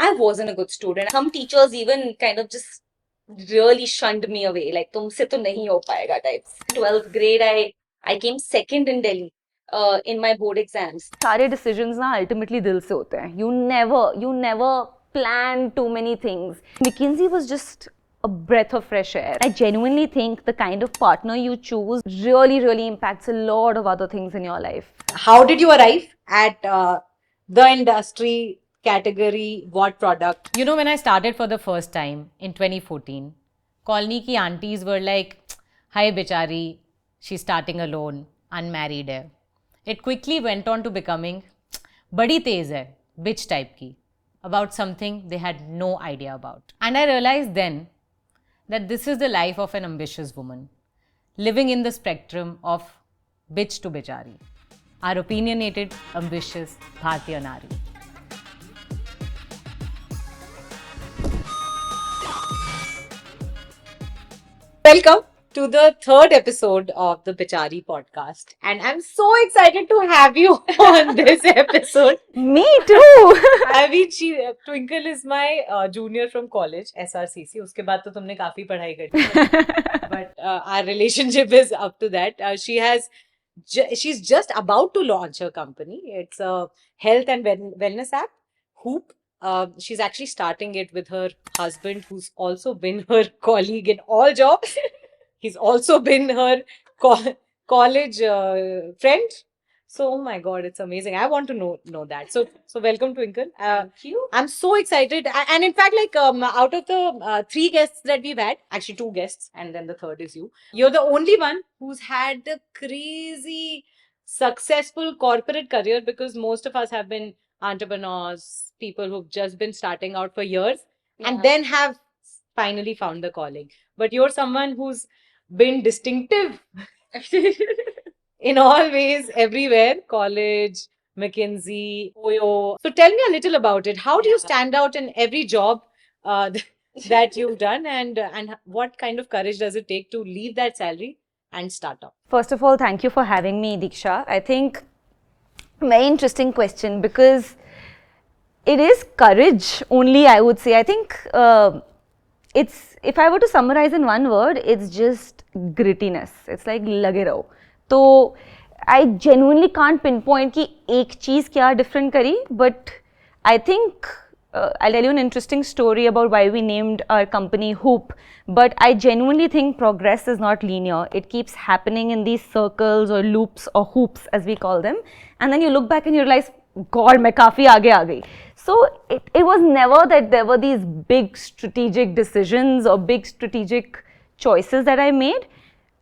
I wasn't a good student. Some teachers even kind of just really shunned me away. Like, तुमसे तो नहीं हो पाएगा types. 12th grade, I came second in Delhi in my board exams. सारे decisions ना ultimately दिल से होते हैं. You never plan too many things. McKinsey was just a breath of fresh air. I genuinely think the kind of partner you choose really impacts a lot of other things in your life. How did you arrive at the industry category? What product? You know, when I started for the first time in 2014, colony ki aunties were like, "Hi Bitchaari, she's starting alone, unmarried hai." It quickly went on to becoming badi tez hai, bitch type ki, about something they had no idea about. And I realized then that this is the life of an ambitious woman, living in the spectrum of bitch to Bitchaari, our opinionated, ambitious Bharatiya Nari. Welcome to the third episode of the Bitchaari Podcast. And I'm so excited to have you on this episode. Me too! Twinkle is my junior from college, SRCC. उसके बाद तो तुमने काफी पढ़ाई करी. But our relationship is up to that. She's just about to launch her company. It's a health and wellness app, Hoop. She's actually starting it with her husband, who's also been her colleague in all jobs. He's also been her college friend. So, oh my God, it's amazing. I want to know that. So welcome, Twinkle. Thank you. I'm so excited. And in fact, like out of the 3 guests that we've had, actually 2 guests, and then the third is you. You're the only one who's had the crazy successful corporate career, because most of us have been entrepreneurs, people who've just been starting out for years and then have finally found the calling. But you're someone who's been distinctive in all ways, everywhere, college, McKinsey, OYO. So tell me a little about it. How do you stand out in every job that you've done, and what kind of courage does it take to leave that salary and start up? First of all, thank you for having me, Diksha. I think very interesting question, because it is courage only, I would say. I think it's, if I were to summarize in one word, it's just grittiness. It's like lage raho. So I genuinely can't pinpoint ki ek cheez kya different kari, but I think I'll tell you an interesting story about why we named our company Hoop. But I genuinely think progress is not linear. It keeps happening in these circles or loops or hoops, as we call them. And then you look back and you realize, God, मैं काफी आगे आ गई. So it was never that there were these big strategic decisions or big strategic choices that I made.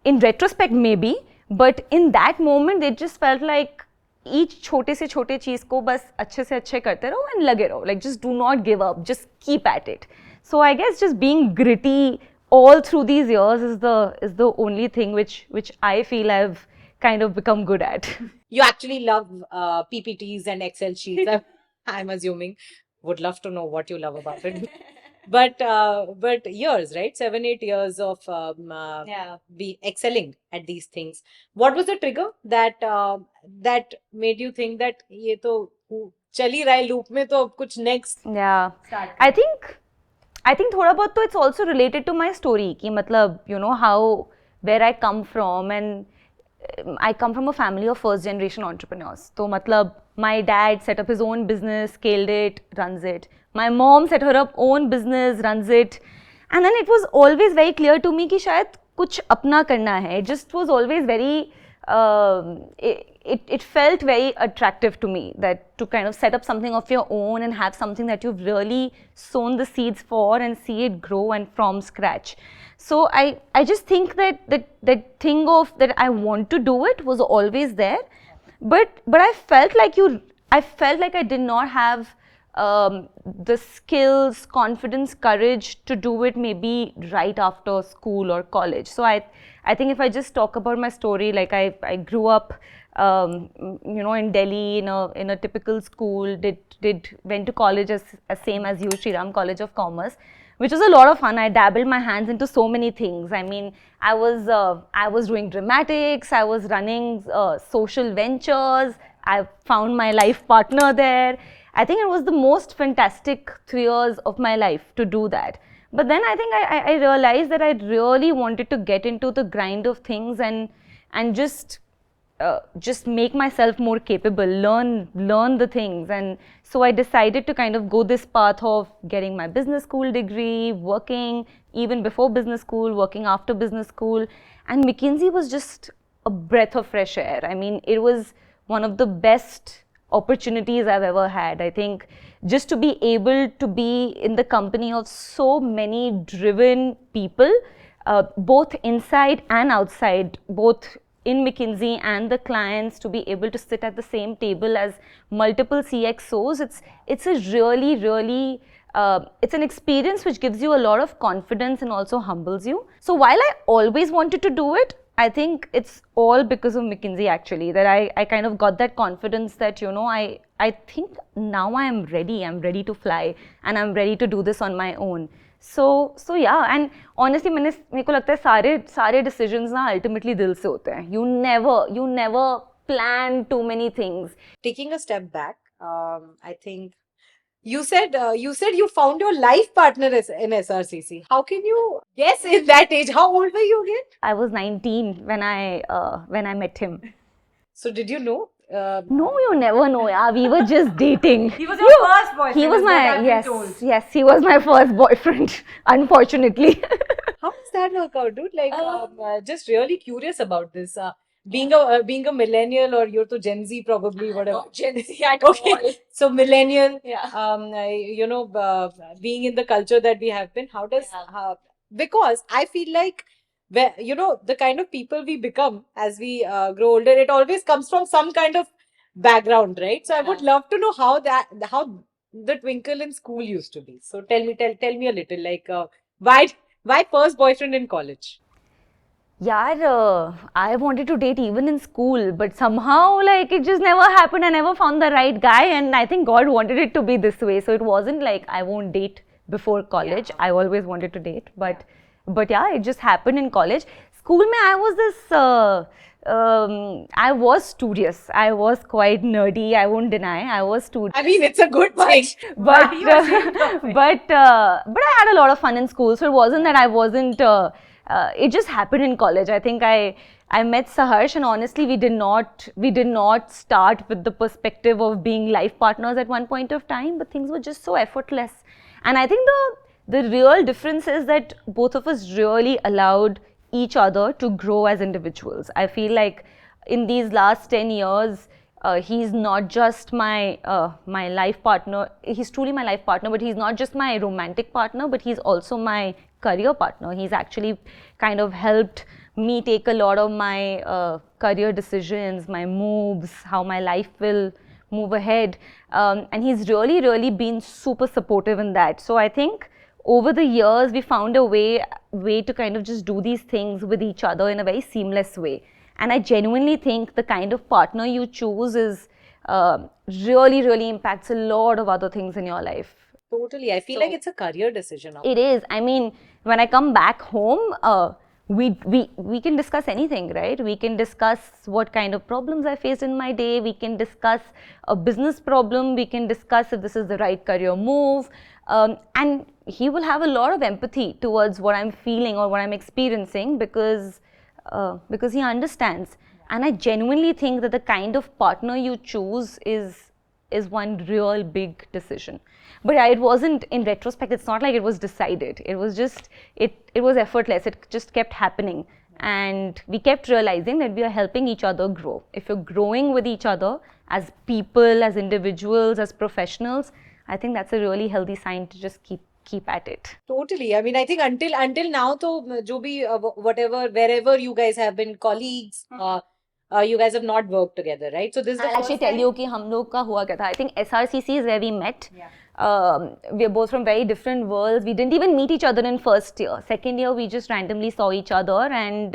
In retrospect, maybe, but in that moment, it just felt like each छोटे से छोटे चीज को बस अच्छे से अच्छे करते रहो and लगे रहो. Like, just do not give up. Just keep at it. So I guess just being gritty all through these years is the only thing which I feel I've kind of become good at. You actually love PPTs and Excel sheets. I'm assuming. Would love to know what you love about it. But years, right? 7-8 years of be excelling at these things. What was the trigger that made you think that ये तो चल ही रहा है loop में, तो कुछ next? Yeah, I think थोड़ा बहुत तो it's also related to my story कि मतलब, you know, how, where I come from, and I come from a family of first generation entrepreneurs. So matlab, my dad set up his own business, scaled it, runs it. My mom set her up own business, runs it. And then it was always very clear to me कि शायद कुछ अपना करना है. It just was always very, it felt very attractive to me, that to kind of set up something of your own and have something that you've really sown the seeds for and see it grow and from scratch. So I just think that thing of that I want to do it was always there, but I felt like I did not have the skills, confidence, courage to do it maybe right after school or college. So I think if I just talk about my story, like I grew up you know, in Delhi in a typical school, went to college as same as you, Shriram College of Commerce, which was a lot of fun. I dabbled my hands into so many things. I mean, I was doing dramatics, I was running social ventures, I found my life partner there. I think it was the most fantastic 3 years of my life to do that. But then I think I realized that I really wanted to get into the grind of things and just make myself more capable, learn the things. And so I decided to kind of go this path of getting my business school degree, working even before business school, working after business school. And McKinsey was just a breath of fresh air. I mean, it was one of the best opportunities I've ever had. I think just to be able to be in the company of so many driven people, both inside and outside, both in McKinsey and the clients, to be able to sit at the same table as multiple CXOs, it's a really it's an experience which gives you a lot of confidence and also humbles you. So while I always wanted to do it, I think it's all because of McKinsey actually, that I kind of got that confidence that, I think now I'm ready to fly and I'm ready to do this on my own. So yeah, and honestly मेरे को लगता है सारे decisions ना ultimately दिल से होते हैं. You never plan too many things. Taking a step back, I think you said you found your life partner in SRCC. How can you guess in that age? How old were you again? I was 19 when I met him. So did you know? No, you never know. Yeah, we were just dating. He was your first boyfriend. He was is what my I've been told. yes. He was my first boyfriend. Unfortunately. How does that work out, dude? Like, just really curious about this. Being a millennial, or you're to Gen Z probably, whatever. Gen Z at Okay, all. so millennial. Yeah. Being in the culture that we have been, how does because I feel like the kind of people we become as we grow older, it always comes from some kind of background, right? So I would love to know how the Twinkle in school used to be. So tell me a little, like, why first boyfriend in college? Yeah, I wanted to date even in school, but somehow like it just never happened. I never found the right guy, and I think God wanted it to be this way. So it wasn't like I won't date before college. I always wanted to date, but yeah, it just happened in college. School mein I was I was studious. I was quite nerdy. I won't deny. I was studious. I mean, it's a good thing. But but I had a lot of fun in school, so it wasn't that I wasn't. It just happened in college. I think I met Saharsh, and honestly, we did not start with the perspective of being life partners at one point of time, but things were just so effortless. And I think the real difference is that both of us really allowed each other to grow as individuals. I feel like in these last 10 years, he's not just my life partner. He's truly my life partner, but he's not just my romantic partner, but he's also my career partner. He's actually kind of helped me take a lot of my career decisions, my moves, how my life will move ahead. And he's really been super supportive in that. So I think over the years, we found a way to kind of just do these things with each other in a very seamless way. And I genuinely think the kind of partner you choose is really impacts a lot of other things in your life. Totally. I feel like it's a career decision. It is. I mean, when I come back home, we can discuss anything, right? We can discuss what kind of problems I faced in my day. We can discuss a business problem. We can discuss if this is the right career move. And he will have a lot of empathy towards what I'm feeling or what I'm experiencing because he understands. And I genuinely think that the kind of partner you choose is one real big decision. But yeah, it wasn't, in retrospect, it's not like it was decided. It was just, it was effortless. It just kept happening. And we kept realizing that we are helping each other grow. If you're growing with each other as people, as individuals, as professionals, I think that's a really healthy sign to just keep at it. Totally. I mean, I think until now, to jo bhi, whatever, wherever you guys have been colleagues, you guys have not worked together, right? So this is the I'll actually tell you कि हम लोग का हुआ क्या था. I think SRCC is where we met. Yeah. We are both from very different worlds. We didn't even meet each other in first year. Second year, we just randomly saw each other, and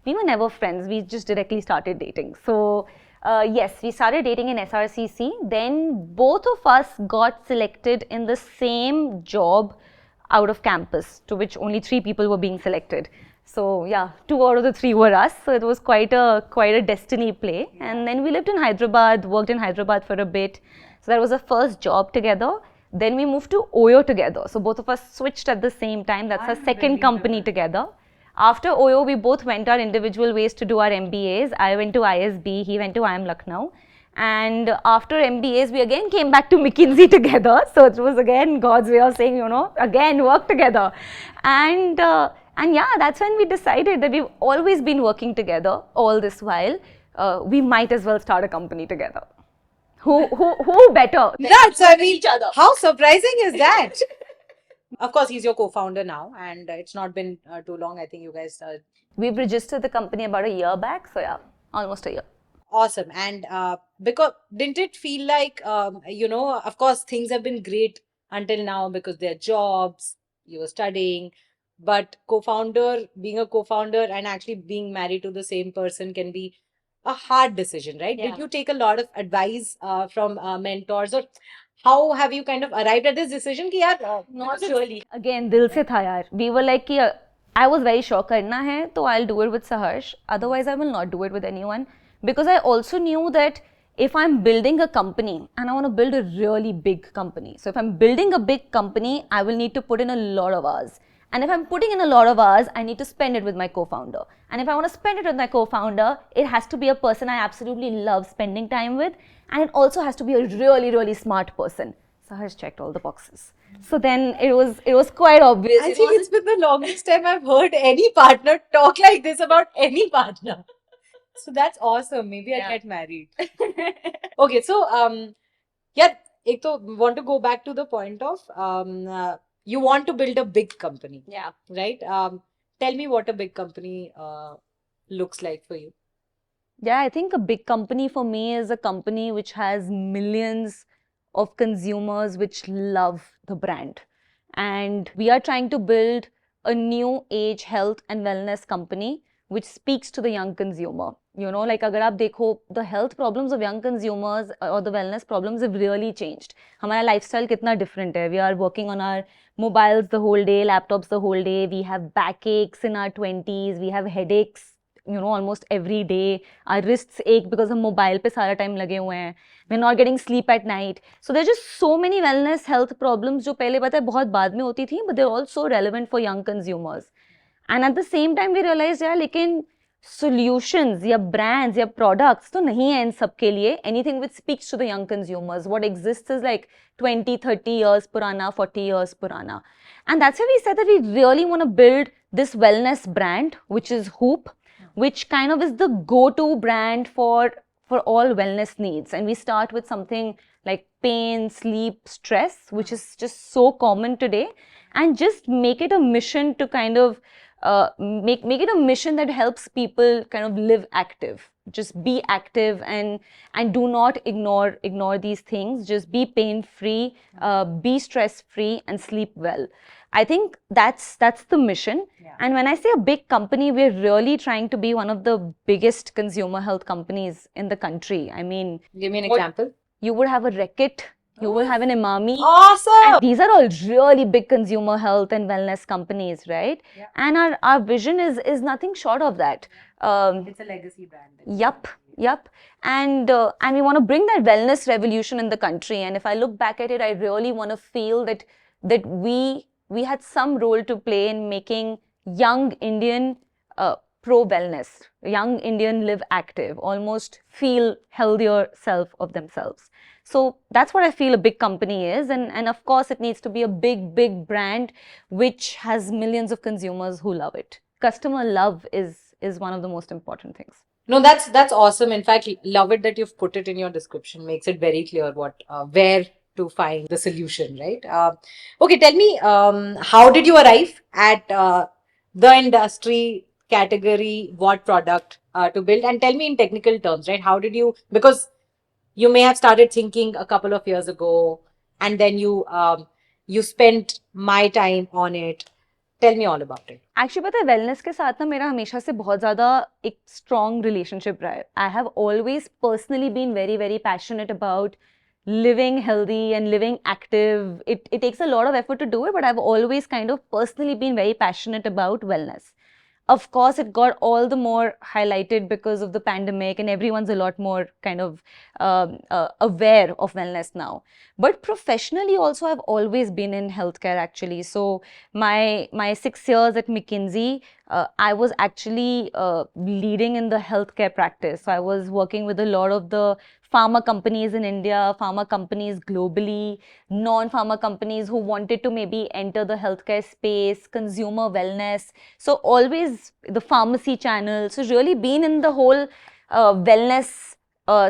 we were never friends. We just directly started dating. So yes, we started dating in SRCC. Then both of us got selected in the same job out of campus, to which only 3 people were being selected. So yeah, 2 out of the 3 were us. So it was quite a destiny play. And then we lived in Hyderabad, worked in Hyderabad for a bit. So that was the first job together. Then we moved to Oyo together. So both of us switched at the same time. That's our second company together. After Oyo, we both went our individual ways to do our MBAs. I went to ISB, he went to IIM Lucknow. And after MBAs, we again came back to McKinsey together. So it was again God's way of saying, again work together. And yeah, that's when we decided that we've always been working together all this while. We might as well start a company together. Who better? That's, I mean, each other. how surprising is that? Of course, he's your co-founder now, and it's not been too long. I think you guys We've registered the company about a year back. So yeah, almost a year. awesome. And because didn't it feel like, of course, things have been great until now because they're jobs, you were studying, but being a co-founder and actually being married to the same person can be a hard decision, right? Yeah. Did you take a lot of advice from mentors, or how have you kind of arrived at this decision? Ki yaar, Not really. Again, dil se tha yaar. We were like, I was very sure karna hai, so I'll do it with Saharsh. Otherwise, I will not do it with anyone. Because I also knew that if I'm building a company and I want to build a really big company. So if I'm building a big company, I will need to put in a lot of hours. And if I'm putting in a lot of hours, I need to spend it with my co-founder. And if I want to spend it with my co-founder, it has to be a person I absolutely love spending time with. And it also has to be a really, really smart person. Saharsh checked all the boxes. So then it was quite obvious. I think it's been the longest time I've heard any partner talk like this about any partner. So that's awesome. Maybe I'll Yeah. get married. Okay, so yeah, want to go back to the point of you want to build a big company, Yeah. right? Tell me what a big company looks like for you. Yeah, I think a big company for me is a company which has millions of consumers which love the brand. And we are trying to build a new age health and wellness company which speaks to the young consumer. Like agar aap dekho, the health problems of young consumers or the wellness problems have really changed. Hamara lifestyle kitna different hai. We are working on our mobiles the whole day, laptops the whole day. We have backaches in our 20s. We have headaches, almost every day. Our wrists ache because हम mobile पे सारा time लगे हुए हैं. We're not getting sleep at night. So there's just so many wellness health problems जो पहले पता है बहुत बाद में होती थी, but they're all so relevant for young consumers. And at the same time we realized यार लेकिन solutions या brands या products तो नहीं है इन सब के लिए. Anything which speaks to the young consumers. What exists is like 20, 30 years purana, 40 years purana. And that's why we said that we really want to build this wellness brand, which is Hoop, which kind of is the go-to brand for all wellness needs. And we start with something like pain, sleep, stress, which is just so common today, and just make it a mission to kind of make it a mission that helps people kind of live active. Just be active and do not ignore these things. Just be pain-free, be stress-free, and sleep well. I think that's the mission. Yeah. And when I say a big company, we're really trying to be one of the biggest consumer health companies in the country. I mean, Give me an What- example. you would have a Reckitt, you will have an Imami. Awesome. And these are all really big consumer health and wellness companies, right? Yeah. And our vision is nothing short of that. It's a legacy brand. Yup. And we want to bring that wellness revolution in the country. And if I look back at it, I really want to feel that we had some role to play in making young Indian pro-wellness, young Indian live active, almost feel healthier self of themselves. So that's what I feel a big company is. And of course, it needs to be a big brand which has millions of consumers who love it. Customer love is one of the most important things. No, that's awesome. In fact, love it that you've put it in your description. Makes it very clear where to find the solution, right? Okay, tell me, how did you arrive at the industry category, what product to build? And tell me in technical terms, right? How did you, because you may have started thinking a couple of years ago, and then you spent my time on it. Tell me all about it. Actually, पता है wellness के साथ ना मेरा हमेशा से बहुत ज़्यादा एक strong relationship रहा है. I have always personally been very passionate about living healthy and living active. It takes a lot of effort to do it, but I've always kind of personally been very passionate about wellness. of course, it got all the more highlighted because of the pandemic, and everyone's a lot more kind of aware of wellness now. But professionally, also, I've always been in healthcare actually. So my 6 years at McKinsey, I was actually leading in the healthcare practice. So I was working with a lot of the pharma companies in India, pharma companies globally, non-pharma companies who wanted to maybe enter the healthcare space, consumer wellness. So always the pharmacy channel. So really been in the whole wellness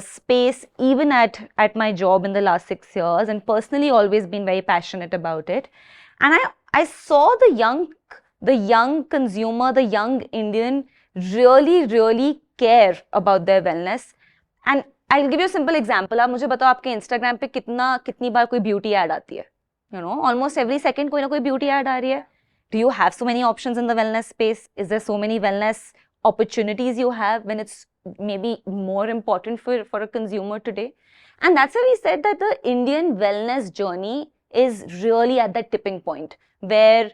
space even at my job in the last 6 years, and personally always been very passionate about it. And I saw the young consumer, the young Indian really care about their wellness. And I'll give you a simple example. आप मुझे बताओ आपके Instagram पे कितनी बार कोई beauty ad आती है? You know, almost every second कोई ना कोई beauty ad आ रही है. Do you have so many options in the wellness space? Is there so many wellness opportunities you have when it's maybe more important for a consumer today? And that's why we said that the Indian wellness journey is really at that tipping point where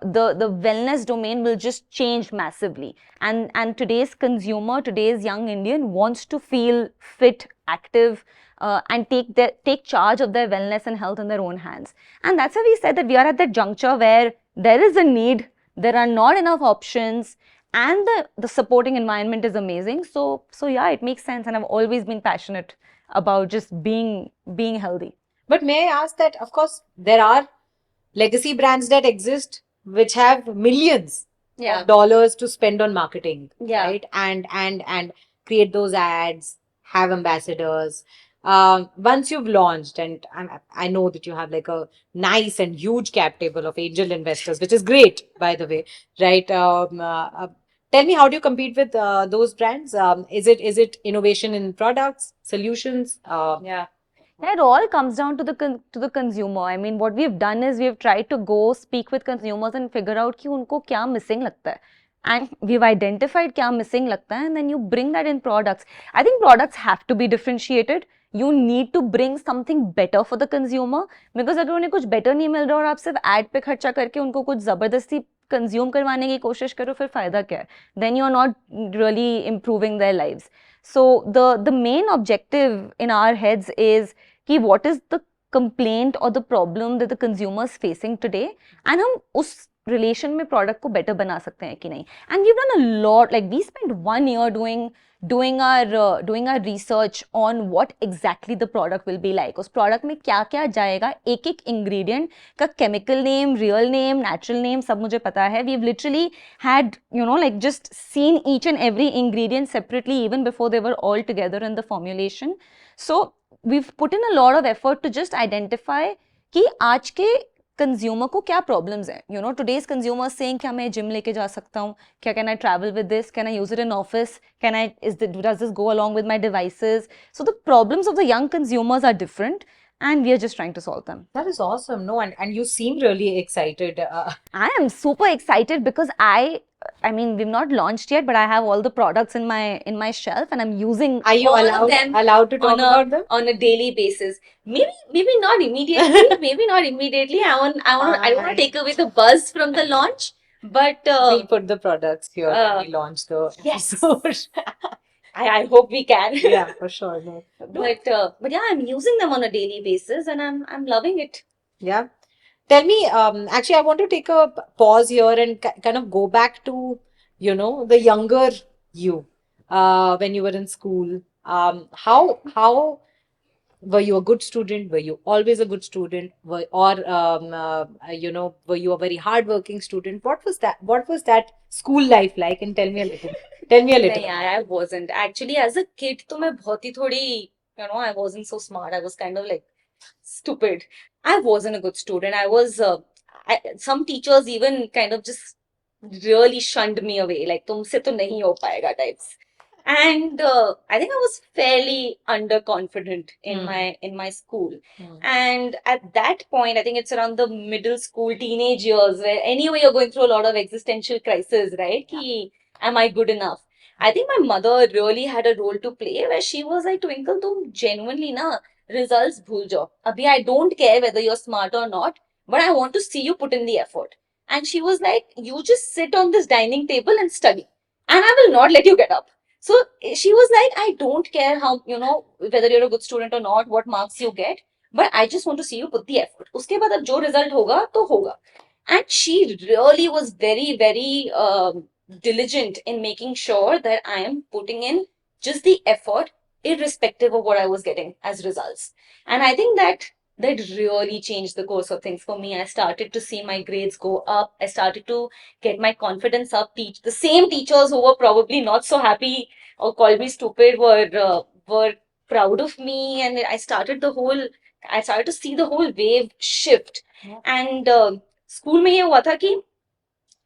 the wellness domain will just change massively. And today's consumer, today's young Indian wants to feel fit, active, and take charge of their wellness and health in their own hands. And that's why we said that we are at that juncture where there is a need, there are not enough options, and the supporting environment is amazing. So yeah, it makes sense, and I've always been passionate about just being healthy. But may I ask that, of course, there are legacy brands that exist which have millions Yeah. of dollars to spend on marketing, Yeah. right? And create those ads, have ambassadors. Once you've launched, and I know that you have like a nice and huge cap table of angel investors, which is great, by the way, right? Tell me, how do you compete with those brands? Is it innovation in products, solutions? Yeah. It all comes down to the consumer. I mean, what we've done is we've tried to go speak with consumers and figure out कि उनको क्या missing लगता है. And we've identified क्या missing लगता है, and then you bring that in products. I think products have to be differentiated. You need to bring something better for the consumer, because अगर उन्हें कुछ better नहीं मिल रहा और आप सिर्फ ad पे खर्चा करके उनको कुछ ज़बरदस्ती consume करवाने की कोशिश करो, फिर फायदा क्या है? Then you're not really improving their lives. So the main objective in our heads is कि what is the complaint or the problem that the consumer is facing today, and हम उस relation में product को better बना सकते हैं कि नहीं. And we've done a lot. Like we spent 1 year doing our research on what exactly the product will be like. उस product में क्या क्या जाएगा, एक ingredient का chemical name, real name, natural name सब मुझे पता है. We've literally had, like just seen each and every ingredient separately even before they were all together in the formulation. So we've put in a lot of effort to just identify कि आज के consumer को क्या problems हैं. Today's consumer saying क्या मैं gym लेके जा सकता हूँ, क्या can I travel with this, can I use it in office, does this go along with my devices? So the problems of the young consumers are different, and we are just trying to solve them. That is awesome. No, and you seem really excited. I am super excited because I mean, we've not launched yet, but I have all the products in my shelf, and I'm using. Are you all of them allowed to talk about them? on a daily basis? Maybe not immediately. Maybe not immediately. I don't want to take away the buzz from the launch, but We'll put the products here when we launch the yes. episode. I hope we can. Yeah, for sure. No. But yeah, I'm using them on a daily basis, and I'm loving it. Yeah. Tell me, actually, I want to take a pause here and kind of go back to, the younger you, when you were in school. How were you a good student? Were you always a good student? Were you a very hardworking student? What was that school life like? And tell me a little. नहीं यार, I wasn't. Actually, as a kid, तो मैं बहुत ही थोड़ी, I wasn't so smart. I was kind of like stupid. I wasn't a good student. Some teachers even kind of just really shunned me away. Like, तुमसे तो नहीं हो पाएगा types. And I think I was fairly underconfident in my school. And at that point, I think it's around the middle school, teenage years, where anyway you're going through a lot of existential crisis, right? Ki, am I good enough? I think my mother really had a role to play, where she was like, Twinkle, तुम genuinely ना results भूल जाओ. अभी I don't care whether you're smart or not, but I want to see you put in the effort. and she was like, you just sit on this dining table and study, and I will not let you get up. So she was like, I don't care how, whether you're a good student or not, what marks you get, but I just want to see you put the effort. उसके बाद अब जो result होगा तो होगा. And she really was very, very diligent in making sure that I am putting in just the effort, irrespective of what I was getting as results. And I think that really changed the course of things for me. I started to see my grades go up. I started to get my confidence up. The same teachers who were probably not so happy or called me stupid were proud of me, and I started to see the whole wave shift. Yeah. And school में ये हुआ था कि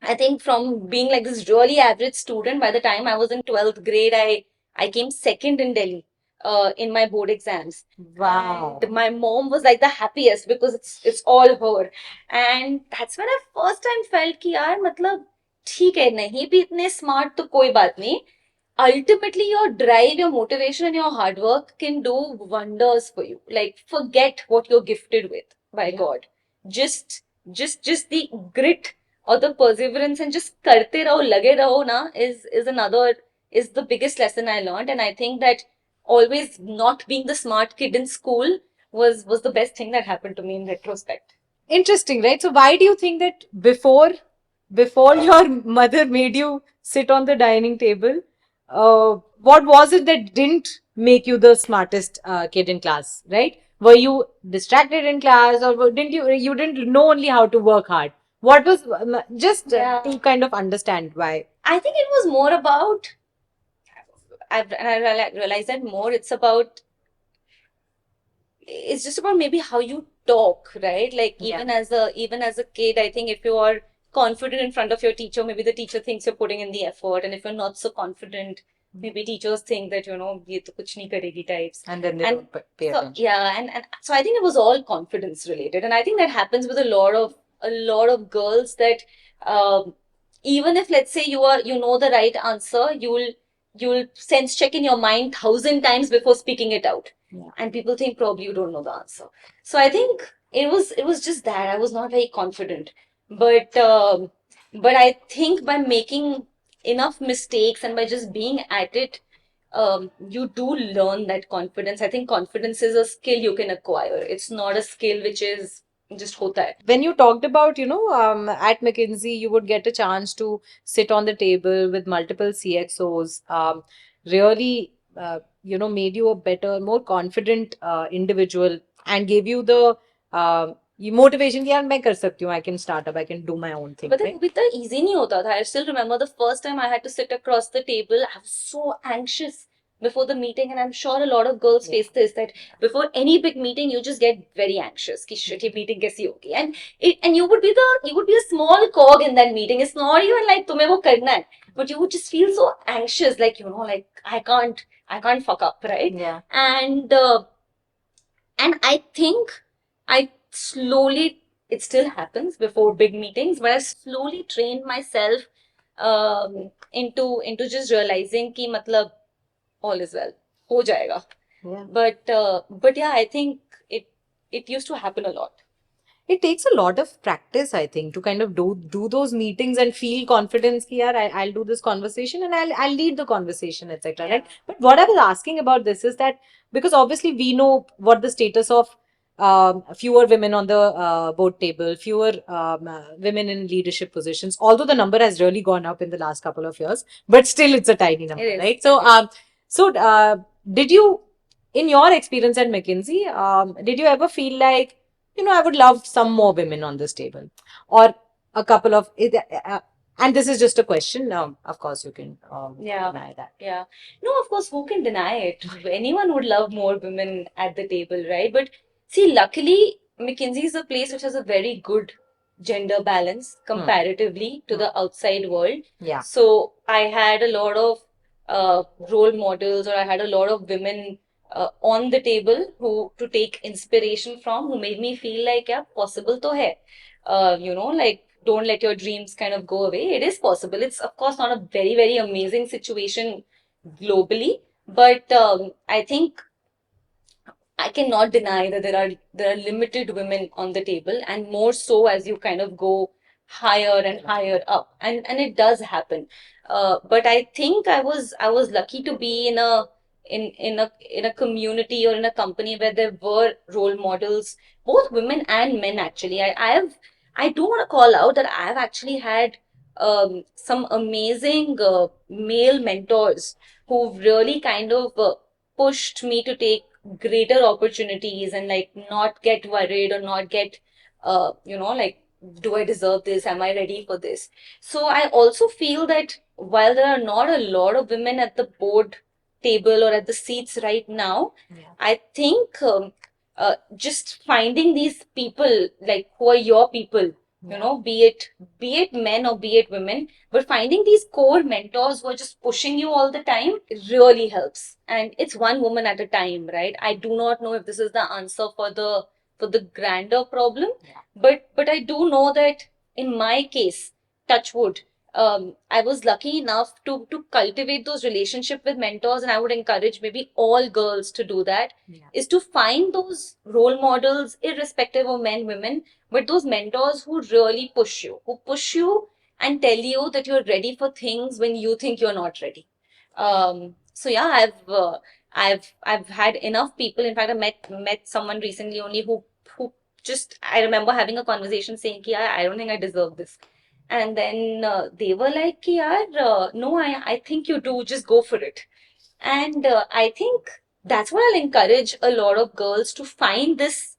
I think from being like this really average student, by the time I was in 12th grade, I came second in Delhi in my board exams. Wow. And my mom was like the happiest because it's all her. And that's when I first time felt कि यार मतलब ठीक है, नहीं भी इतने smart तो कोई बात नहीं. Ultimately, your drive, your motivation, and your hard work can do wonders for you. Like, forget what you're gifted with by Yeah. God. Just the grit or the perseverance and just karte raho, lage raho na is the biggest lesson I learned. And I think that always not being the smart kid in school was the best thing that happened to me in retrospect. Interesting, right? So why do you think that before your mother made you sit on the dining table, what was it that didn't make you the smartest kid in class, right? Were you distracted in class, or didn't you didn't know only how to work hard? What was just Yeah. to kind of understand why? I think it was more about, I realized that more, it's just about maybe how you talk, right? Like Yeah. even as a kid, I think if you are confident in front of your teacher, maybe the teacher thinks you're putting in the effort, and if you're not so confident, maybe teachers think that ye to kuch nahi karegi types. And then they And don't pay So attention. yeah, and so I think it was all confidence related, and I think that happens with a lot of girls that um, even if let's say you know the right answer, you'll sense check in your mind 1,000 times before speaking it out. Yeah. And people think probably you don't know the answer. So I think it was just that I was not very confident. But I think by making enough mistakes and by just being at it, you do learn that confidence. I think confidence is a skill you can acquire. It's not a skill which is just hota hai. When you talked about, at McKinsey, you would get a chance to sit on the table with multiple CXOs, really, made you a better, more confident individual and gave you the motivation कि यार मैं कर सकती हूँ, I can start up, I can do my own thing, But then right? with the easy नहीं होता था. I still remember the first time I had to sit across the table. I was so anxious before the meeting, and I'm sure a lot of girls Yeah. face this, that before any big meeting you just get very anxious कि shit ये meeting कैसी होगी, and you would be a small cog in that meeting. It's not even like तुम्हें वो करना है, but you would just feel so anxious, like like I can't fuck up, right? Yeah. And I think I slowly, it still happens before big meetings, but I slowly trained myself into just realizing कि मतलब all is well, हो जाएगा. Yeah. But yeah, I think it used to happen a lot. It takes a lot of practice, I think, to kind of do those meetings and feel confidence कि यार I'll do this conversation and I'll lead the conversation, etc. Right? But what I was asking about this is that because obviously we know what the status of fewer women on the board table, fewer women in leadership positions, although the number has really gone up in the last couple of years, but still it's a tiny number, It is. right? So did you, in your experience at McKinsey, did you ever feel like, I would love some more women on this table, or a couple of, and this is just a question. Of course, you can Yeah. deny that. Yeah. No, of course, who can deny it? Anyone would love more women at the table, right? But see, luckily, McKinsey is a place which has a very good gender balance comparatively to the outside world. Yeah. So I had a lot of role models, or I had a lot of women on the table who to take inspiration from, who made me feel like, yeah, possible to hai. Like don't let your dreams kind of go away. It is possible. It's of course not a very, very amazing situation globally, but I think I cannot deny that there are limited women on the table, and more so as you kind of go higher and higher up, and it does happen. But I think I was lucky to be in a community or in a company where there were role models, both women and men actually. I do want to call out that I've actually had some amazing male mentors who've really kind of pushed me to take greater opportunities and like not get worried or not get like, do I deserve this? Am I ready for this? So I also feel that while there are not a lot of women at the board table or at the seats right now, I think just finding these people like who are your people, be it men or be it women, but finding these core mentors who are just pushing you all the time really helps. And it's one woman at a time, right? I do not know if this is the answer for the grander problem, but I do know that in my case, touch wood, I was lucky enough to cultivate those relationship with mentors, and I would encourage maybe all girls to do that. Is to find those role models, irrespective of men, women, but those mentors who really who push you and tell you that you're ready for things when you think you're not ready. So yeah, I've had enough people. In fact, I met someone recently only who just, I remember having a conversation saying, "Ki, I don't think I deserve this." And then they were like, "Ki, yaar, no, I think you do. Just go for it." And I think that's what I'll encourage a lot of girls to find this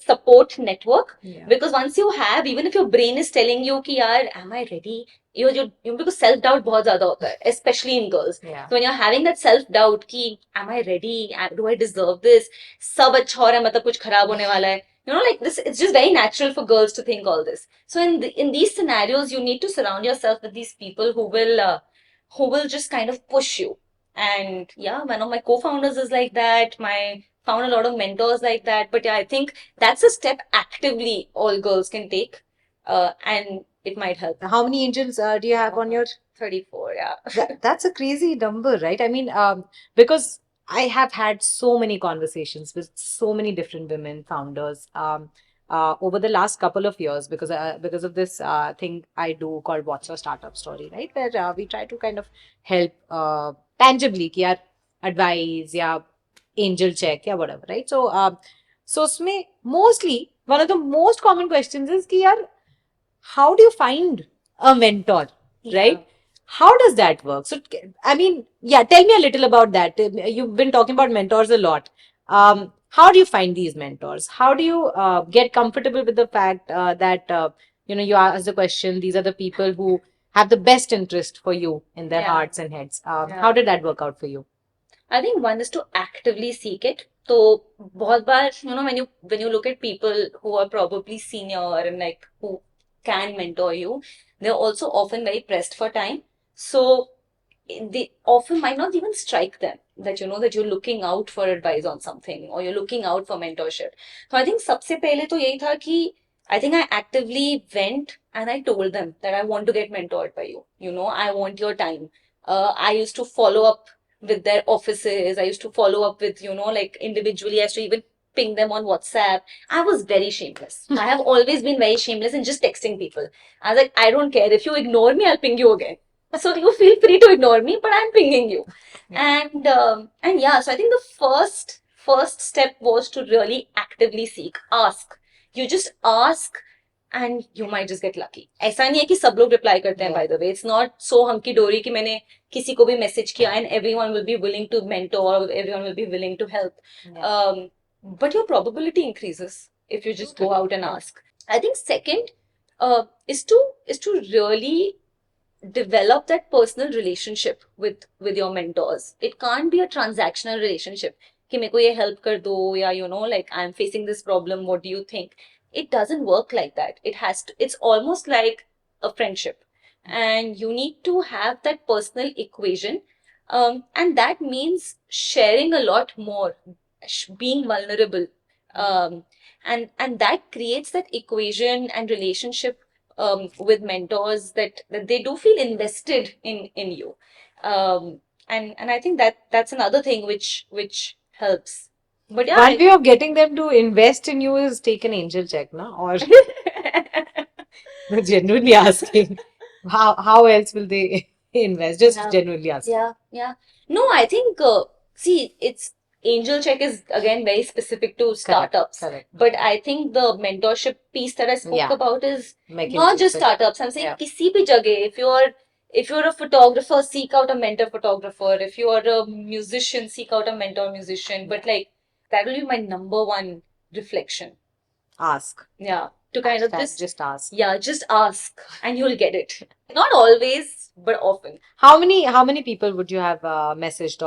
support network. Because once you have, even if your brain is telling you कि यार, am I ready? Because self doubt बहुत ज़्यादा होता है, especially in girls. So when you're having that self doubt कि am I ready? Do I deserve this? सब अच्छा हो रहा है, मतलब कुछ खराब होने वाला है. Like this, it's just very natural for girls to think all this. So in these scenarios, you need to surround yourself with these people who will just kind of push you. And yeah, one of my co-founders is like that. Found a lot of mentors like that. But yeah, I think that's a step actively all girls can take, and it might help. How many angels do you have on your 34, yeah. That's a crazy number, right? I mean, because I have had so many conversations with so many different women founders over the last couple of years because of this thing I do called What's Your Startup Story, right? Where we try to kind of help tangibly, कि यार advice, yeah, angel check, yeah, whatever, right? So उसमें mostly one of the most common questions is कि यार, how do you find a mentor, right? How does that work? So, I mean, yeah, tell me a little about that. You've been talking about mentors a lot. How do you find these mentors? How do you get comfortable with the fact that, you ask the question, these are the people who have the best interest for you in their hearts and heads. How did that work out for you? I think one is to actively seek it. So, बहुत बार, when you look at people who are probably senior and like who can mentor you, they're also often very pressed for time. So they often might not even strike them that that you're looking out for advice on something or you're looking out for mentorship. So I think सबसे पहले तो यही था कि I think I actively went and I told them that I want to get mentored by you. I want your time. I used to follow up with their offices. I used to follow up with, like individually. I used to even ping them on WhatsApp. I was very shameless. I have always been very shameless in just texting people. I was like, I don't care. If you ignore me, I'll ping you again. So you feel free to ignore me, but I'm pinging you. And yeah, so I think the first step was to really actively seek, ask. You just ask and you might just get lucky. ऐसा नहीं है कि सब लोग reply करते हैं, by the way. It's not so hunky dory कि मैंने किसी को भी message किया and everyone will be willing to mentor, everyone will be willing to help. But your probability increases if you just go out and ask. I think second is to really develop that personal relationship with your mentors. It can't be a transactional relationship कि मेरे को ये help कर दो या like I'm facing this problem, what do you think? It doesn't work like that. It's almost like a friendship, and you need to have that personal equation, and that means sharing a lot more, being vulnerable, and that creates that equation and relationship with mentors that they do feel invested in you, and I think that's another thing which helps. But yeah, One way of getting them to invest in you is take an angel check, na? Or No, genuinely asking. How else will they invest? Just Yeah. genuinely asking. Yeah. No, I think, see, it's angel check is again very specific to startups. Correct. But I think the mentorship piece that I spoke Yeah. about is McKinsey, not just correct. startups. I'm saying Yeah. kisi bhi jagah, if you're a photographer, seek out a mentor photographer. If you are a musician, seek out a mentor musician. But like that will be my number one reflection. Ask. Yeah. To kind of Just ask. yeah, just ask and you'll get it. Not always, but often. How many people would you have messaged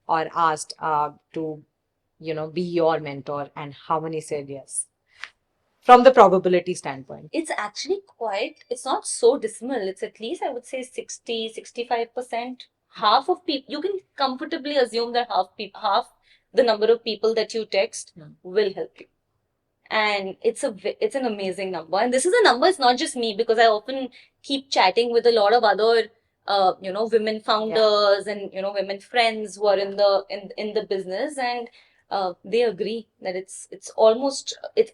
or asked to be your mentor, and how many said yes? From the probability standpoint. It's actually it's not so dismal. It's at least, I would say, 65%. Half of people, you can comfortably assume that half the number of people that you text will help you. And it's an amazing number. And this is a number, it's not just me, because I often keep chatting with a lot of other women founders and women friends who are in the business, and they agree that it's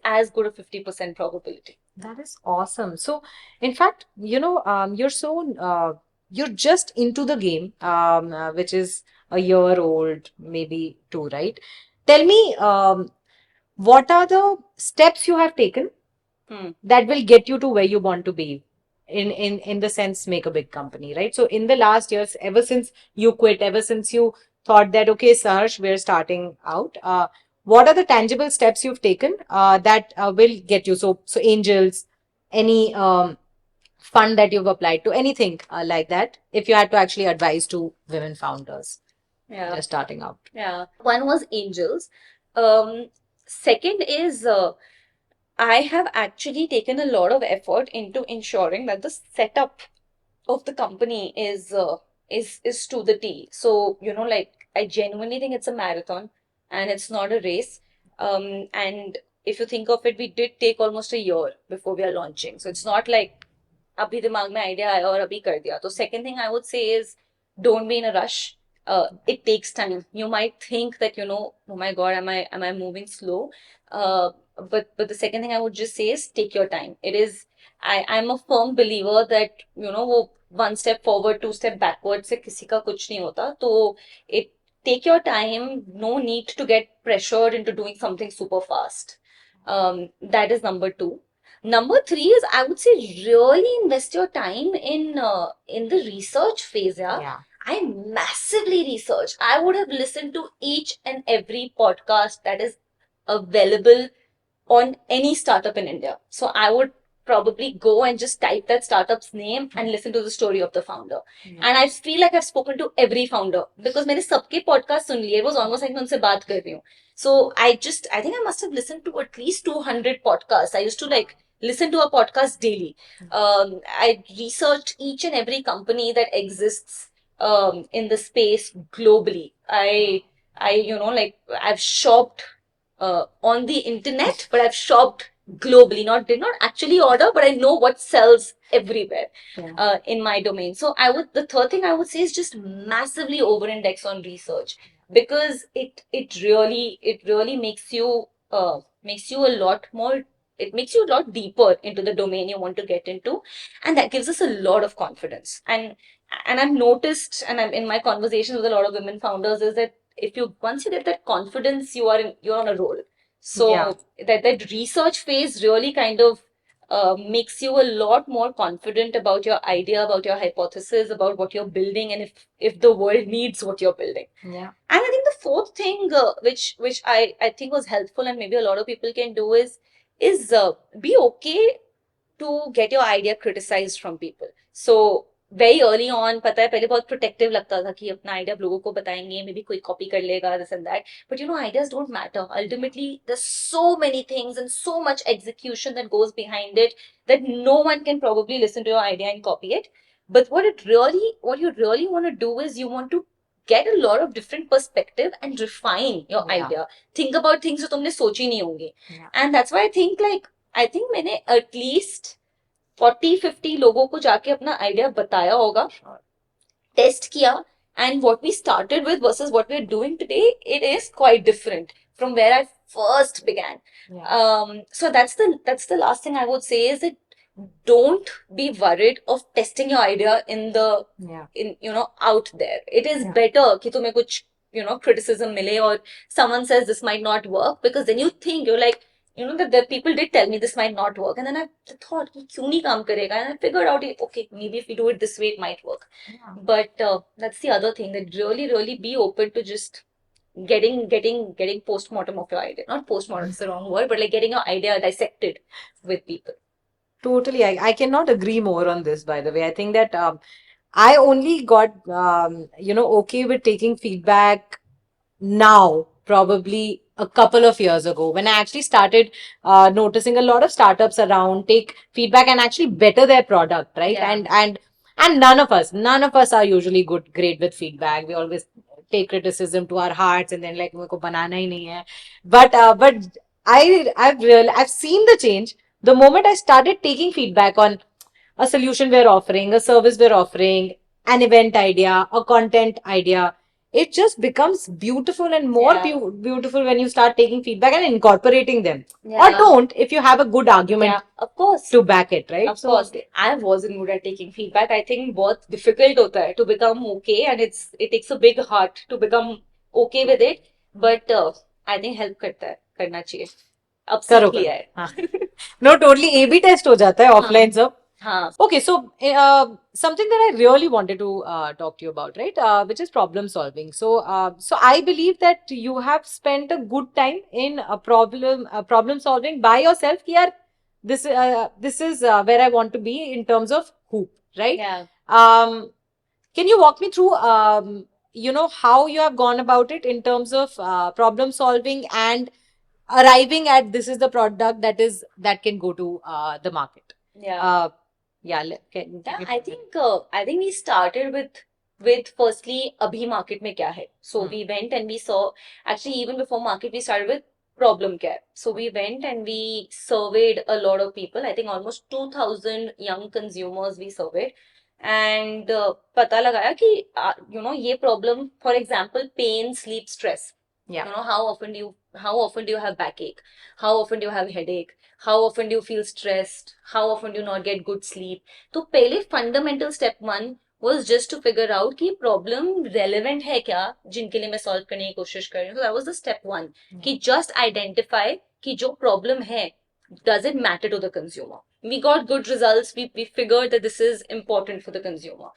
as good a 50% probability. That is awesome. So, in fact, you're just into the game, which is a year old, maybe two, right? Tell me, what are the steps you have taken that will get you to where you want to be? In the sense, make a big company, right? So, in the last years, ever since you quit, ever since you thought that, okay, Saharsh, we're starting out, what are the tangible steps you've taken that will get you? So angels, any fund that you've applied to, anything like that, if you had to actually advise to women founders just starting out. Yeah. One was angels. Second is I have actually taken a lot of effort into ensuring that the setup of the company is to the T. So, like I genuinely think it's a marathon and it's not a race. And if you think of it, we did take almost a year before we are launching. So it's not like अभी दिमाग में idea आया और अभी कर दिया. तो second thing I would say is don't be in a rush. It takes time. You might think that oh my god, am I moving slow? But the second thing I would just say is take your time. I'm a firm believer that वो one step forward, two step backward से किसी का कुछ नहीं होता. तो it take your time. No need to get pressured into doing something super fast. That is number two. Number three is, I would say, really invest your time in the research phase. Yeah. I massively researched. I would have listened to each and every podcast that is available on any startup in India. So I would probably go and just type that startup's name and listen to the story of the founder. And I feel like I've spoken to every founder because मैंने सबके podcast सुन लिए. It was almost like मैं उनसे बात कर रही हूँ. So I think I must have listened to at least 200 podcasts. I used to listen to a podcast daily. I researched each and every company that exists in the space globally. I've shopped on the internet, but I've shopped globally. Did not actually order, but I know what sells everywhere in my domain. So the third thing I would say is just massively over-index on research, because it really makes you a lot more. It makes you a lot deeper into the domain you want to get into, and that gives us a lot of confidence. And I've noticed, and I'm in my conversations with a lot of women founders, is that once you get that confidence, you're on a roll. So that research phase really kind of makes you a lot more confident about your idea, about your hypothesis, about what you're building, and if the world needs what you're building. Yeah. And I think the fourth thing, which I think was helpful, and maybe a lot of people can do, is be okay to get your idea criticized from people. So very early on, पता है पहले बहुत protective लगता था कि अपना idea लोगों को बताएंगे, maybe कोई copy कर लेगा, this and that. But ideas don't matter. Ultimately, there's so many things and so much execution that goes behind it that no one can probably listen to your idea and copy it. But what you really want to do is you want to get a lot of different perspective and refine your idea. Think about things जो तुमने सोची नहीं होंगी. And that's why I think मैंने at least 40-50 लोगों को जाके अपना idea बताया होगा, टेस्ट किया, and what we started with versus what we're doing today, it is quite different from where I first began. So that's the last thing I would say, is that don't be worried of testing your idea in the Yeah. out there. It is better कि तुम्हें कुछ criticism मिले or someone says this might not work, because then you're like that the people did tell me this might not work, and then I thought कि क्यों नहीं काम करेगा, and I figured out okay, maybe if we do it this way it might work. But that's the other thing, that really be open to just getting postmortem of your idea. Not postmortem, it's the wrong word, but like getting your idea dissected with people. Totally. I cannot agree more on this, by the way. I think that I only got, okay with taking feedback now, probably a couple of years ago, when I actually started noticing a lot of startups around take feedback and actually better their product, right? Yeah. And none of us are usually great with feedback. We always take criticism to our hearts and then like मेरे को बनाना ही नहीं है. But I've seen the change the moment I started taking feedback on a solution we're offering, a service we're offering, an event idea, a content idea. It just becomes beautiful and more beautiful when you start taking feedback and incorporating them. Or don't, if you have a good argument of course, to back it, right? Of course. I wasn't good at taking feedback. I think बहुत difficult होता है to become okay, and it takes a big heart to become okay with it. But I think help करना चाहिए. अब सीख लिया है. No, totally A/B test हो जाता है offline सब. हाँ. Okay, so something that I really wanted to talk to you about, right? Which is problem solving. So I believe that you have spent a good time in problem solving by yourself. कि यार, this is where I want to be in terms of who, right? Yeah. Can you walk me through how you have gone about it in terms of problem solving and arriving at this is the product that can go to the market? Yeah. I think we started with firstly abhi market mein kya hai. So we went and we saw, actually even before market we started with problem kya hai. So we went and we surveyed a lot of people. I think almost 2000 young consumers we surveyed, and पता लगाया कि ये problem, for example, pain, sleep, stress. Yeah. How often do you have backache? How often do you have headache? How often do you feel stressed? How often do you not get good sleep? तो पहले fundamental step one was just to figure out कि problem relevant है क्या जिनके लिए मैं solve करने की कोशिश कर रही हूँ. So that was the step one. कि just identify कि जो problem है, does it matter to the consumer? We got good results. We figured that this is important for the consumer.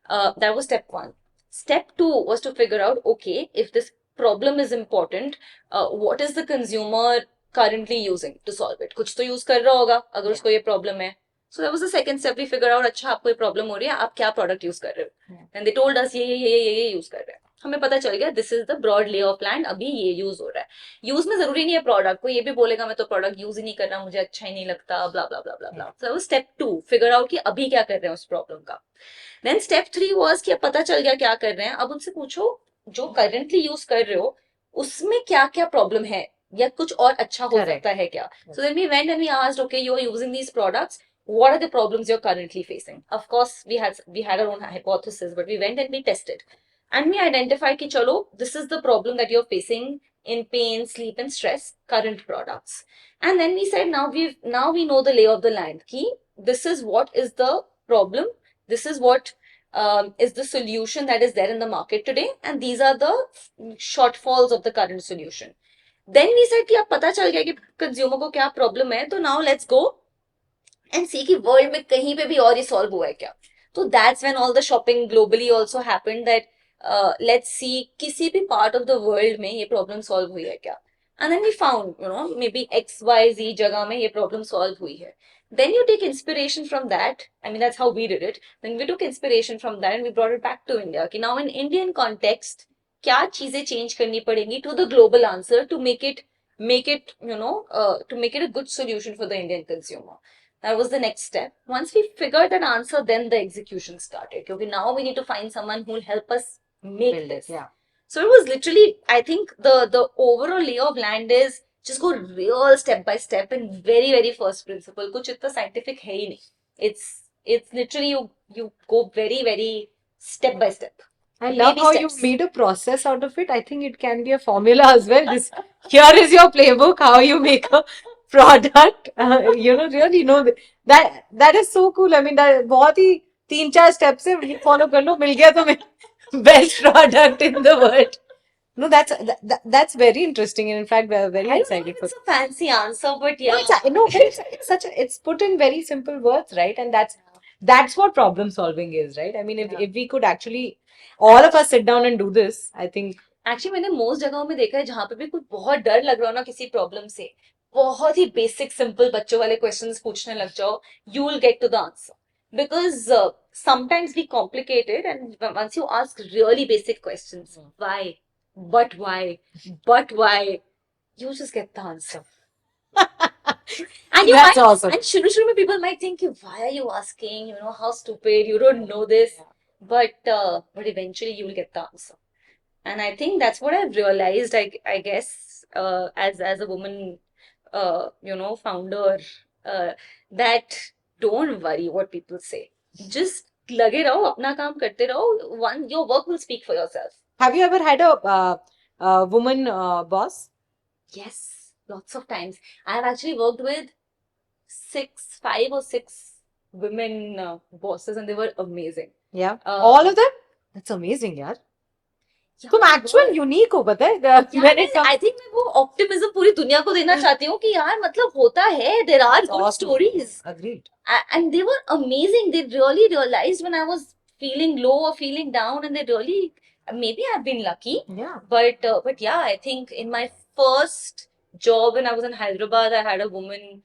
That was step one. Step two was to figure out, okay, if this problem is important, what is the consumer currently using to solve it? कुछ तो use कर रहा होगा अगर उसको ये problem है. So that was the second step. We figured out, अच्छा आपको ये problem हो रही है, आप क्या product use कर रहे हो? And they told us ये use कर रहे हैं. हमें पता चल गया this is the broad lay of land, अभी ये use हो रहा है. यूज में जरूरी नहीं है प्रोडक्ट को, ये भी बोलेगा मैं तो प्रोडक्ट यूज ही नहीं करना, मुझे अच्छा ही नहीं लगता, blah blah blah blah blah. So step two, figure out कि अभी क्या कर रहे हैं उस प्रॉब्लम का. देन स्टेप थ्री वाज कि अब पता चल गया क्या कर रहे हैं, अब उनसे पूछो जो करंटली यूज कर रहे हो उसमें क्या क्या प्रॉब्लम है या कुछ और अच्छा हो सकता है क्या. So then we went and we asked, okay you are using these products, what are the problems you're currently facing? Of course we had our own hypothesis, but we went and we tested and we identified कि चलो this is the problem that you're facing in pain, sleep and stress, current products. And then we said now we know the lay of the land ki this is what is the problem, this is what is the solution that is there in the market today, and these are the shortfalls of the current solution. Then we said कि अब पता चल गया कि consumer को क्या problem है, तो now let's go and see कि world में कहीं पे भी और ये solve हुआ है क्या. तो that's when all the shopping globally also happened, that let's see किसी भी part of the world में ये problem solve हुई है क्या. And then we found, maybe XYZ जगह में ये problem solve हुई है. Then you take inspiration from that. I mean, that's how we did it. Then we took inspiration from that and we brought it back to India. कि now in Indian context, क्या चीजें change करनी पड़ेंगी to the global answer to make it a good solution for the Indian consumer. That was the next step. Once we figured that answer, then the execution started. Because now we need to find someone who will help us make this. Yeah. So it was literally, I think the overall lay of land is just go real step by step and very, very first principle. कुछ इतना scientific है ही नहीं. It's literally you go very, very step by step. I love how you made a process out of it. I think it can be a formula as well. Here is your playbook, how you make a product. Really, that is so cool. I mean, that बहुत ही 3-4 steps से follow कर लो, मिल गया तुम्हें best product in the world. No, that's very interesting, and in fact, we're very I don't know excited if for. it's a fancy answer, but No, yeah. it's put in very simple words, right? And that's what problem solving is, right? I mean, if we could actually all of us sit down and do this, I think. Actually मैंने most जगहों में देखा है जहां पे भी कुछ बहुत डर लग रहा हो ना किसी प्रॉब्लम से, बहुत ही बेसिक सिंपल बच्चों वाले क्वेश्चंस पूछने लग जाओ, you will get to the answer. Because sometimes we complicate it, and once you ask really basic questions, why, but why, you just get the answer. And That's awesome. And shuru people might think, why are you asking? How stupid, you don't know this. But eventually you will get the answer. And I think that's what I've realized, I guess, as a woman, founder, that don't worry what people say. Just lage raho, apna kaam karte raho. Your work will speak for yourself. Have you ever had a woman boss? Yes, lots of times. I've actually worked with 5 or 6 women bosses, and they were amazing. Yeah. All of them? That's amazing, यार. तुम actual unique हो, पता है? I think मैं वो optimism पूरी दुनिया को देना चाहती हूँ कि यार मतलब होता है, there are good stories. Agreed. And they were amazing. They really realized when I was feeling low or feeling down, and they really, maybe I've been lucky. Yeah. But yeah, I think in my first job when I was in Hyderabad, I had a woman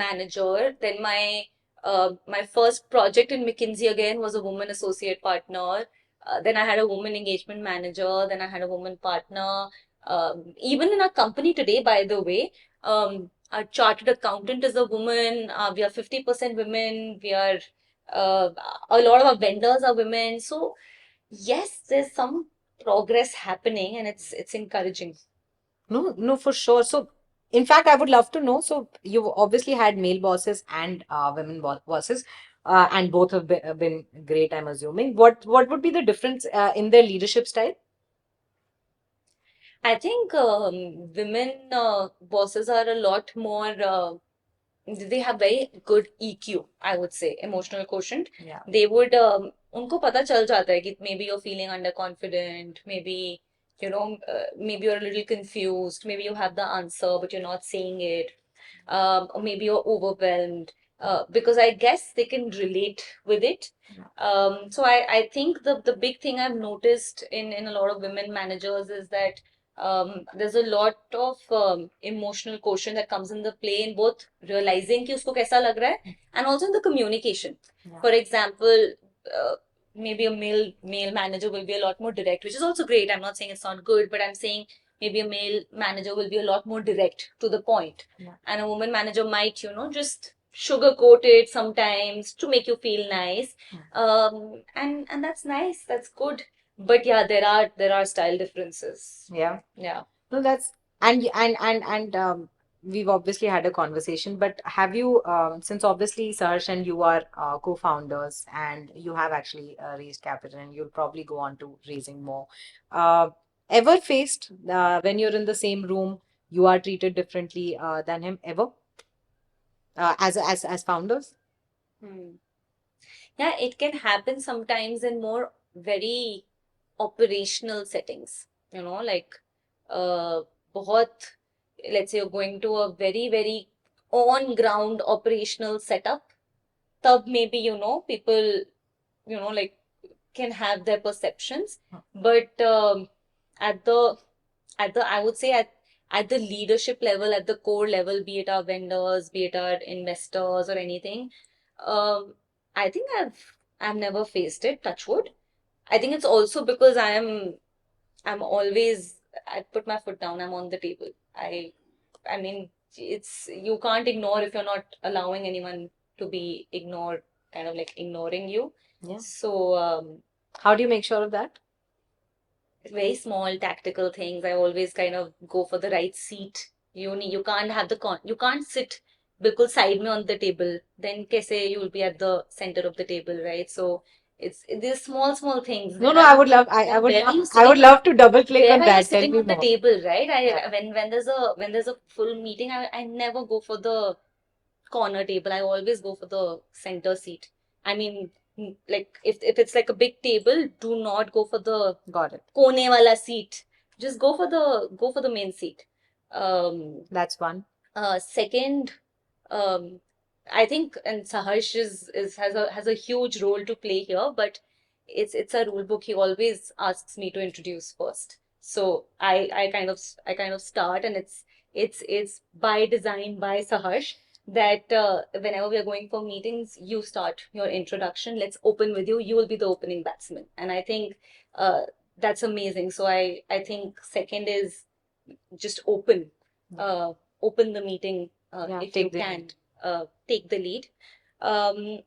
manager. Then my first project in McKinsey again was a woman associate partner. Then I had a woman engagement manager. Then I had a woman partner. Even in our company today, by the way, our chartered accountant is a woman. We are 50% women. We are a lot of our vendors are women. So yes, there's some progress happening, and it's encouraging. No, for sure. So, in fact, I would love to know. So, you've obviously had male bosses and women bosses, and both have been great, I'm assuming. What would be the difference in their leadership style? I think women bosses are a lot more. They have very good EQ, I would say, emotional quotient. Yeah. They would उनको पता चल जाता है कि maybe you're feeling underconfident, maybe maybe you're a little confused, maybe you have the answer but you're not saying it, or maybe you're overwhelmed. Because I guess they can relate with it. So I think the big thing I've noticed in a lot of women managers is that there's a lot of emotional quotient that comes in the play, in both realizing कि उसको कैसा लग रहा है, and also in the communication. Yeah. For example, maybe a male manager will be a lot more direct, which is also great. I'm not saying it's not good, but I'm saying maybe a male manager will be a lot more direct to the point. Yeah. And a woman manager might, just sugarcoat it sometimes to make you feel nice. And that's nice. That's good. But yeah, there are style differences. Yeah. Yeah. No, that's and we've obviously had a conversation, but have you, since obviously Saharsh and you are co-founders and you have actually raised capital and you'll probably go on to raising more, ever faced when you're in the same room, you are treated differently than him ever as founders? Yeah, it can happen sometimes in more very operational settings, like बहुत, let's say you're going to a very, very on ground operational setup, tab maybe, people, like can have their perceptions, but at the I would say at the leadership level, at the core level, be it our vendors, be it our investors or anything, I think I've never faced it, touch wood. I think it's also because I'm always, I put my foot down, I'm on the table. I mean, you can't ignore if you're not allowing anyone to be ignored, kind of like ignoring you. Yeah. So How do you make sure of that? very small tactical things. I always kind of go for the right seat. You can't have you can't sit बिल्कुल side में on the table. Then कैसे you will be at the center of the table, right? So It's these small things. No, I would love, Yeah, where are you I would sitting? love to double click Where on are you that. Tell sitting me on the more. table, right? Yeah. When there's a full meeting, I never go for the corner table. I always go for the center seat. I mean, like if it's like a big table, do not go for the Got it. kone wala seat. Just go for the main seat. That's one. Second, um, I think, and Saharsh is has a huge role to play here, but it's a rule book. He always asks me to introduce first. So I kind of start, and it's by design by Saharsh that whenever we are going for meetings, you start your introduction. Let's open with you. You will be the opening batsman, and I think uh, that's amazing. So I think second is just uh, open the meeting Yeah, if take you the can lead. take the lead. Um,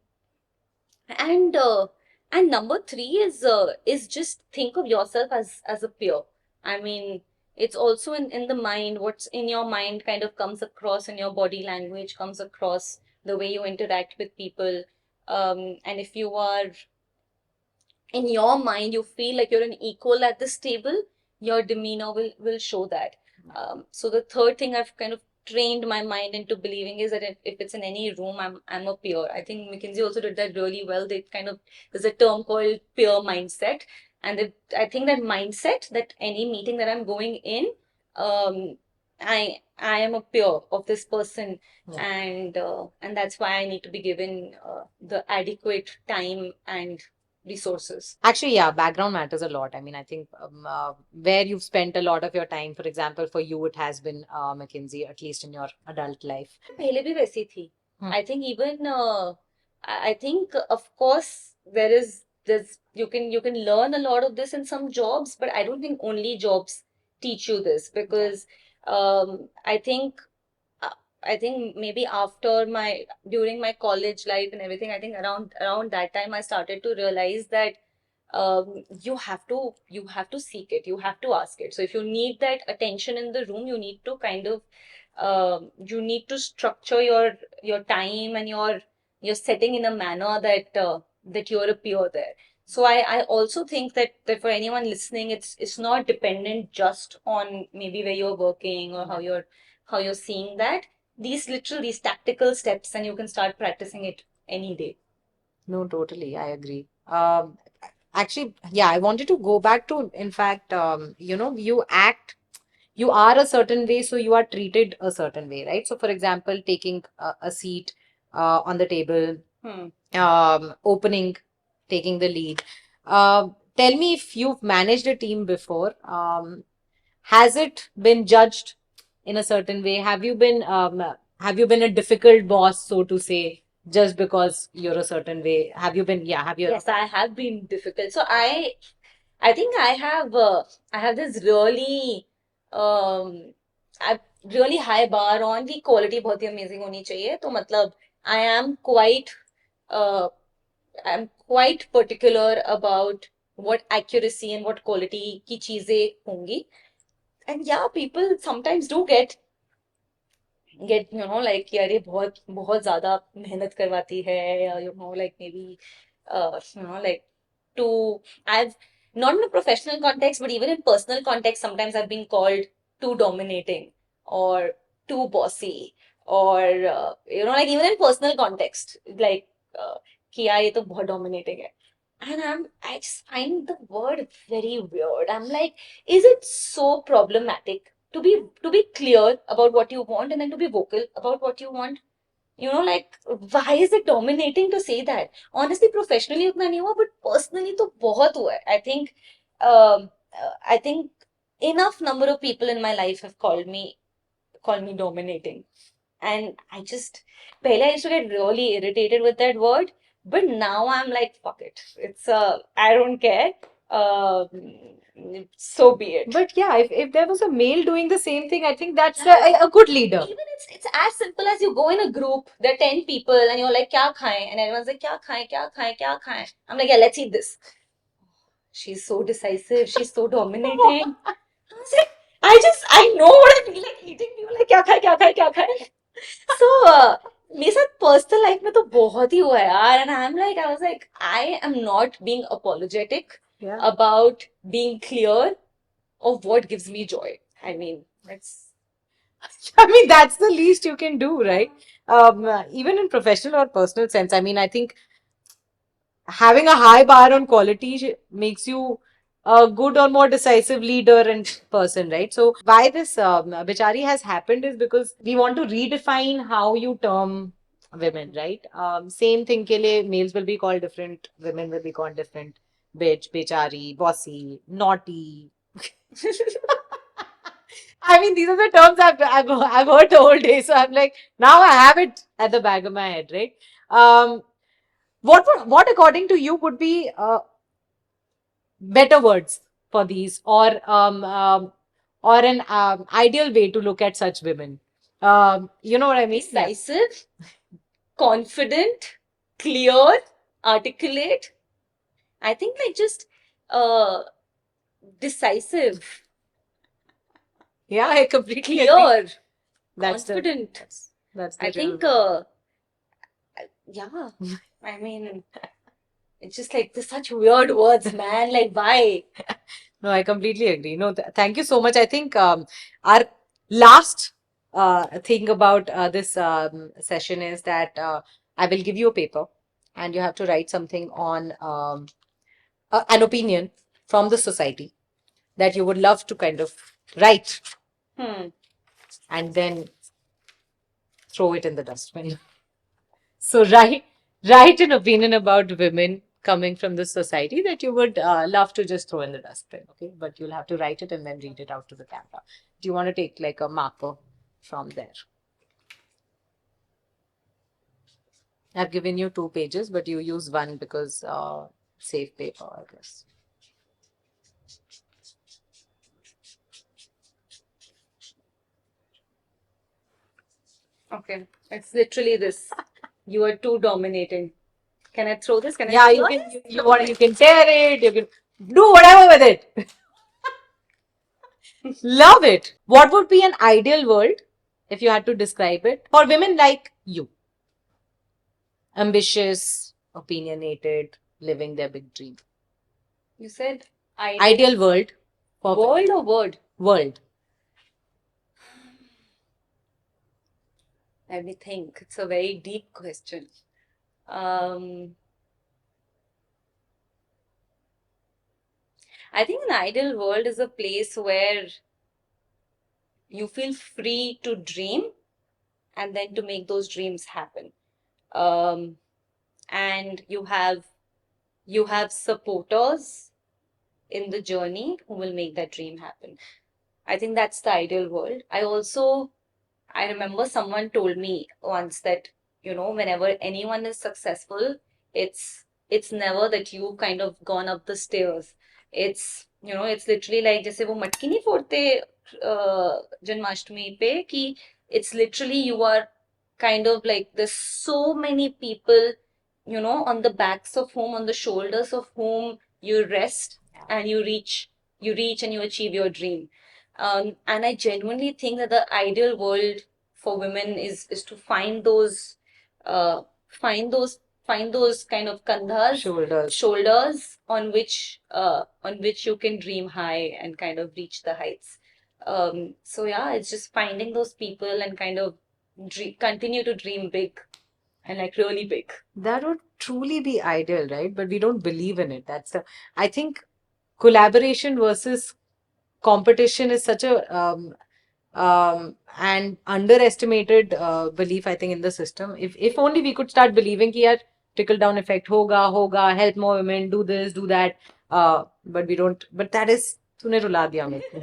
and uh, and number three is just think of yourself as a peer. I mean, it's also in the mind. What's in your mind kind of comes across in your body language, comes across the way you interact with people. And if you are in your mind you feel like you're an equal at this table, your demeanor will show that. So the third thing I've kind of trained my mind into believing is that if it's in any room, I'm a peer. I think McKinsey also did that really well. They kind of there's a term called peer mindset, and I think that mindset that any meeting that I'm going in, um, I am a peer of this person, Yeah. and that's why I need to be given the adequate time and resources. Actually, yeah, background matters a lot. I mean, I think where you've spent a lot of your time, for example, for you, it has been McKinsey, at least in your adult life. पहले भी वैसी थी. Hmm. I think even I think of course there's you can learn a lot of this in some jobs, but I don't think only jobs teach you this because I think uh, I think maybe after my during my college life and everything, I think around that time I started to realize that you have to seek it, you have to ask it. So if you need that attention in the room, you need to kind of you need to structure your time and your setting in a manner that you're a peer there. So I also think that for anyone listening, it's not dependent just on maybe where you're working or how you're seeing that. These tactical steps, and you can start practicing it any day. No, totally. I agree. Actually, yeah, I wanted to go back to, in fact, you are a certain way, so you are treated a certain way, right? So, for example, taking a seat on the table, Hmm. opening, taking the lead. Tell me if you've managed a team before. Has it been judged in a certain way? Have you been a difficult boss, so to say, just because you're a certain way? Have you been? Yeah, have you? Yes, I have been difficult. So I think I have this really um I really high bar on the quality बहुत ही amazing होनी चाहिए. तो मतलब I am uh I'm quite particular about what accuracy and what quality की चीजें होंगी. And yeah, people sometimes do get like कि अरे बहुत बहुत ज्यादा मेहनत करवाती है या like maybe like too I've not in a professional context but even in personal context sometimes I've been called too dominating or too bossy or like even in personal context like कि यार ये तो बहुत dominating है. And I just find the word very weird. I'm like, is it so problematic to be clear about what you want and then to be vocal about what you want? Like why is it dominating to say that? Honestly, professionally उतना नहीं हुआ, but personally तो बहुत हुआ है. I think enough number of people in my life have called me dominating. And I just, pehle I used to get really irritated with that word, but now I'm like, fuck it. I don't care. So be it. But yeah, if there was a male doing the same thing, I think that's Yeah. a good leader. Even it's as simple as you go in a group, there are 10 people, and you're like, kya khaye? And everyone's like, kya khaye, kya khaye, kya khaye? I'm like, yeah, let's eat this. She's so decisive, she's so dominating. I was like, I know what I feel like eating. People are like, kya khaye, kya khaye, kya khaye? So मेरे साथ personal life में तो बहुत ही हुआ है यार, and I'm like, I was like, I am not being apologetic Yeah. about being clear of what gives me joy. I mean, that's I mean, that's the least you can do, right? Even in professional or personal sense. I mean, I think having a high bar on quality makes you a good or more decisive leader and person, right? So why this Bichari has happened is because we want to redefine how you term women, right? Same thing ke liye, males will be called different, women will be called different. Bitch, Bichari, bossy, naughty. I mean, these are the terms I've heard the whole day. So I'm like, now I have it at the back of my head, right? Um, what according to you would be better words for these, or an ideal way to look at such women? You know what I mean? decisive, confident, clear, articulate. I think like just uh decisive, Yeah, I completely agree. clear, That's the confident. that's the I real think word. yeah. I mean, it's just like there's such weird words, man. Like why? No, I completely agree. No, thank you so much. I think our last thing about this session is that I will give you a paper and you have to write something on an opinion from the society that you would love to kind of write Hmm. and then throw it in the dustbin. So write an opinion about women coming from this society that you would love to just throw in the dustbin. Okay, but you'll have to write it and then read it out to the camera. Do you want to take like a marker from there? I've given you 2 pages, but you use one because safe paper, I guess. Okay. It's literally this. You are too dominating. Can I throw this? Can I Yeah, you throw can. this? You can tear it. You can do whatever with it. Love it. What would be an ideal world if you had to describe it for women like you? Ambitious, opinionated, living their big dream. You said Ideal world for world or word? world. Let me think. It's a very deep question. Um, I think an ideal world is a place where you feel free to dream and then to make those dreams happen. Um, and you have supporters in the journey who will make that dream happen. I think that's the ideal world. I remember someone told me once that, whenever anyone is successful, it's never that you've kind of gone up the stairs. It's literally like जैसे वो मटकी नहीं फोड़ते जन्माष्टमी पे कि it's literally you are kind of like there's so many people, on the backs of whom, on the shoulders of whom you rest and you reach and you achieve your dream. And I genuinely think that the ideal world for women is to uh, find those find those kind of kandhas, shoulders on which you can dream high and kind of reach the heights. So yeah, it's just finding those people and kind of continue to dream big and like really big. That would truly be ideal, right? But we don't believe in it. I think collaboration versus competition is such a and underestimated belief, I think, in the system. If only we could start believing कि यार trickle down effect होगा, help more women, do this, do that. But we don't. But that is तूने रुला दिया मेरे को.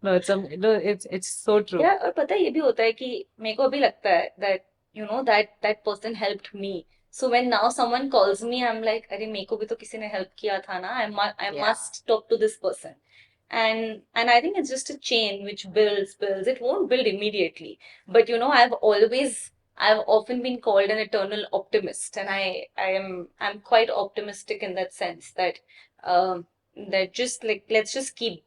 No, it's so true. Yeah, और पता है ये भी होता है कि मेरे को अभी लगता है that that person helped me. So when now someone calls me, I'm like, अरे मेरे को भी तो किसी ने help किया था ना. I Yeah. must talk to this person. And I think it's just a chain which builds. It won't build immediately. But I've often been called an eternal optimist, and I'm quite optimistic in that sense that um that just like let's just keep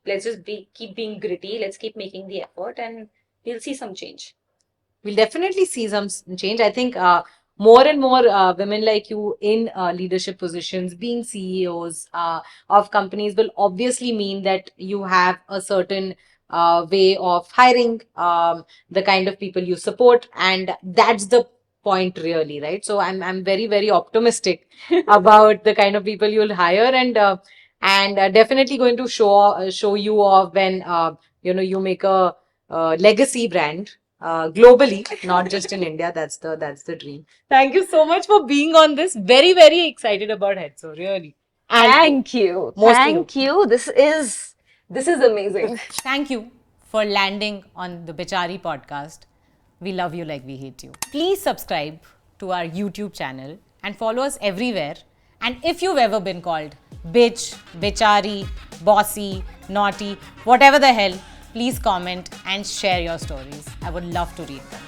being gritty, let's keep making the effort and we'll see some change. we'll definitely see some change. I think more and more women like you in leadership positions, being CEOs of companies, will obviously mean that you have a certain way of hiring the kind of people you support, and that's the point really, right? So I'm very, very optimistic about the kind of people you'll hire, and definitely going to show you off when you make a legacy brand globally, not just in India. That's the dream. Thank you so much for being on this. Very, very excited about Headso, really. And Thank you. mostly Thank you. This is amazing. Thank you for landing on the Bitchaari podcast. We love you like we hate you. Please subscribe to our YouTube channel and follow us everywhere. And if you've ever been called bitch, bitchari, bossy, naughty, whatever the hell, please comment and share your stories. I would love to read them.